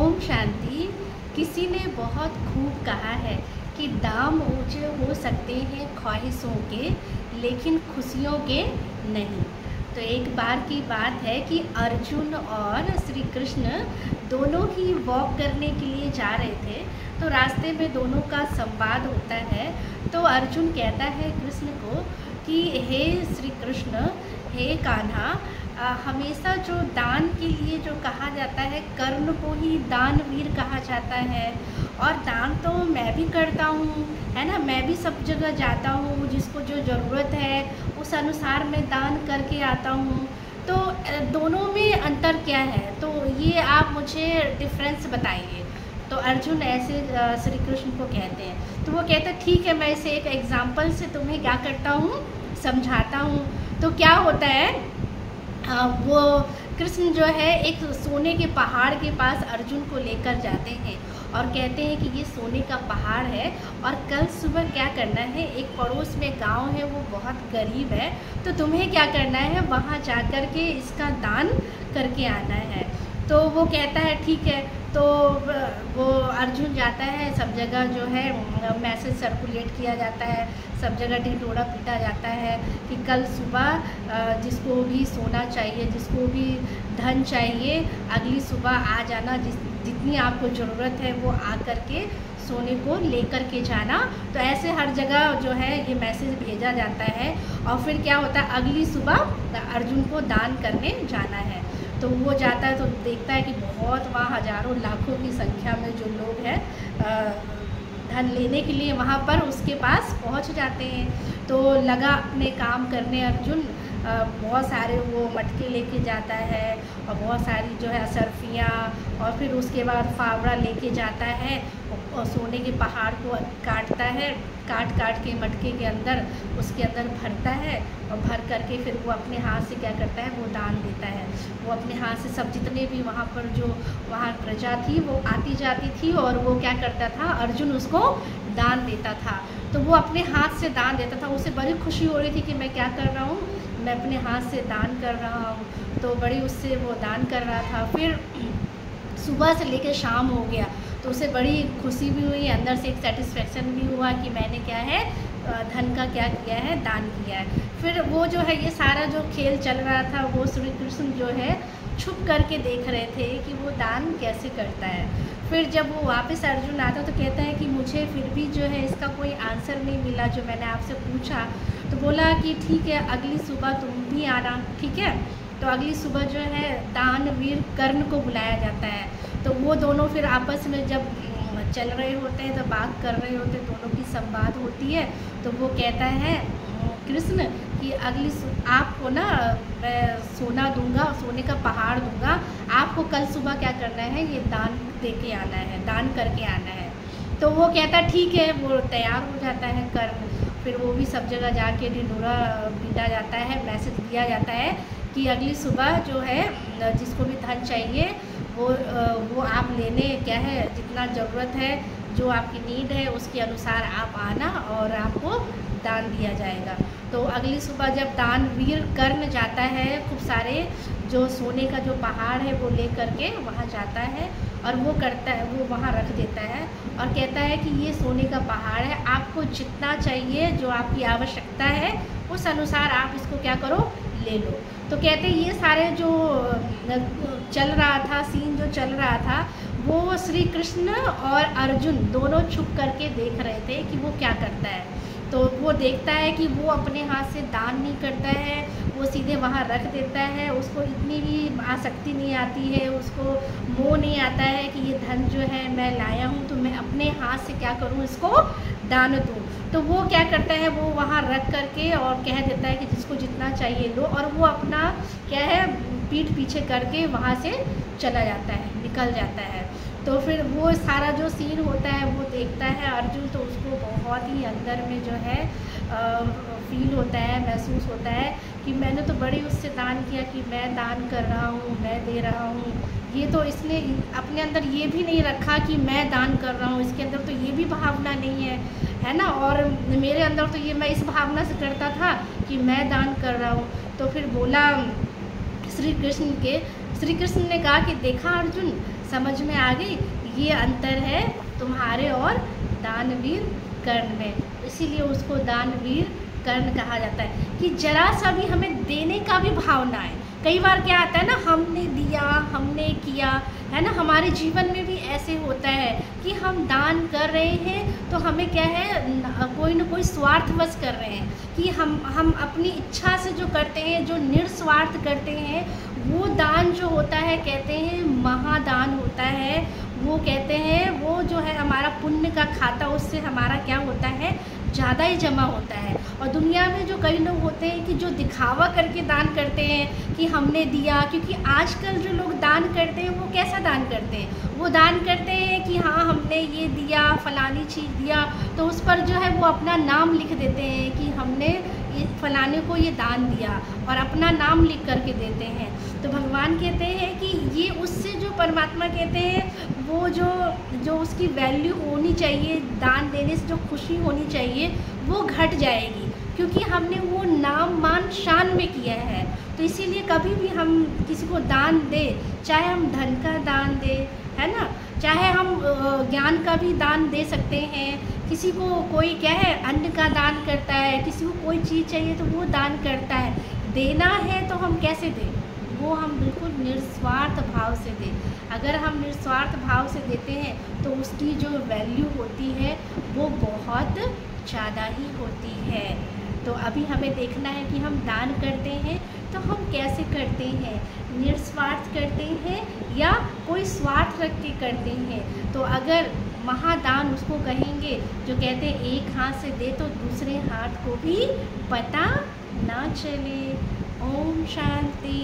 ओम शांति। किसी ने बहुत खूब कहा है कि दाम ऊंचे हो सकते हैं ख्वाहिशों के, लेकिन खुशियों के नहीं। तो एक बार की बात है कि अर्जुन और श्री कृष्ण दोनों ही वॉक करने के लिए जा रहे थे। तो रास्ते में दोनों का संवाद होता है। तो अर्जुन कहता है कृष्ण को कि हे श्री कृष्ण, हे कान्हा, हमेशा जो दान के लिए जो कहा जाता है, कर्ण को ही दानवीर कहा जाता है। और दान तो मैं भी करता हूँ, है ना। मैं भी सब जगह जाता हूँ, जिसको जो ज़रूरत है उस अनुसार मैं दान करके आता हूँ। तो दोनों में अंतर क्या है, तो ये आप मुझे डिफरेंस बताइए। तो अर्जुन ऐसे श्री कृष्ण को कहते हैं। तो वो कहते हैं ठीक है, मैं इसे एक एग्जाम्पल से तुम्हें क्या करता हूँ, समझाता हूँ। तो क्या होता है, वो कृष्ण जो है एक सोने के पहाड़ के पास अर्जुन को लेकर जाते हैं और कहते हैं कि ये सोने का पहाड़ है और कल सुबह क्या करना है, एक पड़ोस में गांव है, वो बहुत गरीब है, तो तुम्हें क्या करना है, वहाँ जा कर के इसका दान करके आना है। तो वो कहता है ठीक है। तो वो अर्जुन जाता है, सब जगह जो है मैसेज सर्कुलेट किया जाता है, सब जगह ढिंढोरा पीटा जाता है कि कल सुबह जिसको भी सोना चाहिए, जिसको भी धन चाहिए, अगली सुबह आ जाना, जितनी आपको ज़रूरत है वो आ कर के सोने को लेकर के जाना। तो ऐसे हर जगह जो है ये मैसेज भेजा जाता है। और फिर क्या होता है, अगली सुबह अर्जुन को दान करने जाना है। तो वो जाता है तो देखता है कि बहुत वहाँ हज़ारों लाखों की संख्या में जो लोग हैं धन लेने के लिए वहाँ पर उसके पास पहुँच जाते हैं। तो लगा अपने काम करने अर्जुन, बहुत सारे वो मटके लेके जाता है और बहुत सारी जो है असरफियाँ, और फिर उसके बाद फावड़ा लेके जाता है और सोने के पहाड़ को काटता है, काट के मटके के अंदर उसके अंदर भरता है और भर करके फिर वो अपने हाथ से क्या करता है, वो दान देता है। वो अपने हाथ से सब जितने भी वहाँ पर जो वहाँ प्रजा थी वो आती जाती थी और वो क्या करता था, अर्जुन उसको दान देता था। तो वो अपने हाथ से दान देता था, उसे बड़ी खुशी हो रही थी कि मैं क्या कर रहा हूँ, मैं अपने हाथ से दान कर रहा हूँ। तो बड़ी उससे वो दान कर रहा था। फिर सुबह से लेकर शाम हो गया तो उसे बड़ी खुशी भी हुई, अंदर से एक सेटिस्फेक्शन भी हुआ कि मैंने क्या है, धन का क्या किया है, दान किया है। फिर वो जो है ये सारा जो खेल चल रहा था, वो श्री कृष्ण जो है छुप करके देख रहे थे कि वो दान कैसे करता है। फिर जब वो वापस अर्जुन आता तो कहता है कि मुझे फिर भी जो है इसका कोई आंसर नहीं मिला जो मैंने आपसे पूछा। तो बोला कि ठीक है, अगली सुबह तुम भी आना, ठीक है। तो अगली सुबह जो है दानवीर कर्ण को बुलाया जाता है। तो वो दोनों फिर आपस में जब चल रहे होते हैं, तो बात कर रहे होते हैं, दोनों की संवाद होती है। तो वो कहता है कृष्ण कि आपको ना मैं सोना दूंगा, सोने का पहाड़ दूंगा, आपको कल सुबह क्या करना है, ये दान दे के आना है, दान करके आना है। तो वो कहता ठीक है, वो तैयार हो जाता है कर्ण। फिर वो भी सब जगह जाके ढिंढोरा पीटा जाता है, मैसेज दिया जाता है कि अगली सुबह जो है जिसको भी धन चाहिए वो आप लेने क्या है, जितना ज़रूरत है, जो आपकी नीड है उसके अनुसार आप आना और आपको दान दिया जाएगा। तो अगली सुबह जब दानवीर कर्ण जाता है, खूब सारे जो सोने का जो पहाड़ है वो ले करके वहाँ जाता है और वो करता है, वो वहाँ रख देता है और कहता है कि ये सोने का पहाड़ है, आपको जितना चाहिए, जो आपकी आवश्यकता है उस अनुसार आप इसको क्या करो, ले लो। तो कहते हैं ये सारे जो चल रहा था, सीन जो चल रहा था, वो श्री कृष्ण और अर्जुन दोनों छुप करके देख रहे थे कि वो क्या करता है। तो वो देखता है कि वो अपने हाथ से दान नहीं करता है, वो सीधे वहाँ रख देता है। उसको इतनी भी आसक्ति नहीं आती है, उसको मोह नहीं आता है कि ये धन जो है मैं लाया हूँ तो मैं अपने हाथ से क्या करूँ, इसको दान दूँ। तो वो क्या करता है, वो वहाँ रख करके और कह देता है कि जिसको जितना चाहिए लो, और वो अपना क्या है पीठ पीछे करके वहाँ से चला जाता है, निकल जाता है। तो फिर वो सारा जो सीन होता है वो देखता है अर्जुन, तो उसको बहुत ही अंदर में जो है फील होता है, महसूस होता है कि मैंने तो बड़ी उससे दान किया कि मैं दान कर रहा हूँ, मैं दे रहा हूँ। ये तो इसने अपने अंदर ये भी नहीं रखा कि मैं दान कर रहा हूँ, इसके अंदर तो ये भी भावना नहीं है ना। और मेरे अंदर तो ये, मैं इस भावना से करता था कि मैं दान कर रहा हूँ। तो फिर बोला श्री कृष्ण ने कहा कि देखा अर्जुन, समझ में आ गई? ये अंतर है तुम्हारे और दानवीर कर्ण में, इसीलिए उसको दानवीर कर्ण कहा जाता है कि जरा सा भी हमें देने का भी भाव ना है। कई बार क्या आता है ना, हमने दिया, हमने किया, है ना, हमारे जीवन में भी ऐसे होता है कि हम दान कर रहे हैं तो हमें क्या है, कोई ना कोई स्वार्थवश कर रहे हैं कि हम अपनी इच्छा से जो करते हैं, जो निस्वार्थ करते हैं, वो दान जो होता है कहते हैं महादान होता है। वो कहते हैं वो जो है हमारा पुण्य का खाता, उससे हमारा क्या होता है, ज़्यादा ही जमा होता है। और दुनिया में जो कई लोग होते हैं कि जो दिखावा करके दान करते हैं कि हमने दिया, क्योंकि आजकल जो लोग दान करते हैं वो कैसा दान करते हैं, वो दान करते हैं कि हाँ हमने ये दिया, फलानी चीज़ दिया, तो उस पर जो है वो अपना नाम लिख देते हैं कि हमने ये फलाने को ये दान दिया, और अपना नाम लिख करके देते हैं। तो भगवान कहते हैं कि ये उससे जो परमात्मा कहते हैं वो जो उसकी वैल्यू होनी चाहिए, दान देने से जो खुशी होनी चाहिए वो घट जाएगी, क्योंकि हमने वो नाम मान शान में किया है। तो इसीलिए कभी भी हम किसी को दान दें, चाहे हम धन का दान दें, है ना, चाहे हम ज्ञान का भी दान दे सकते हैं। किसी को कोई क्या है अन्न का दान करता है, किसी को कोई चीज़ चाहिए तो वो दान करता है। देना है तो हम कैसे दें, वो हम बिल्कुल निस्वार्थ भाव से दें। अगर हम निस्वार्थ भाव से देते हैं तो उसकी जो वैल्यू होती है वो बहुत ज़्यादा ही होती है। तो अभी हमें देखना है कि हम दान करते हैं तो हम कैसे करते हैं, निस्वार्थ करते हैं या कोई स्वार्थ रख के करते हैं। तो अगर महादान उसको कहेंगे जो कहते हैं एक हाथ से दे तो दूसरे हाथ को भी पता ना चले। ओम शांति।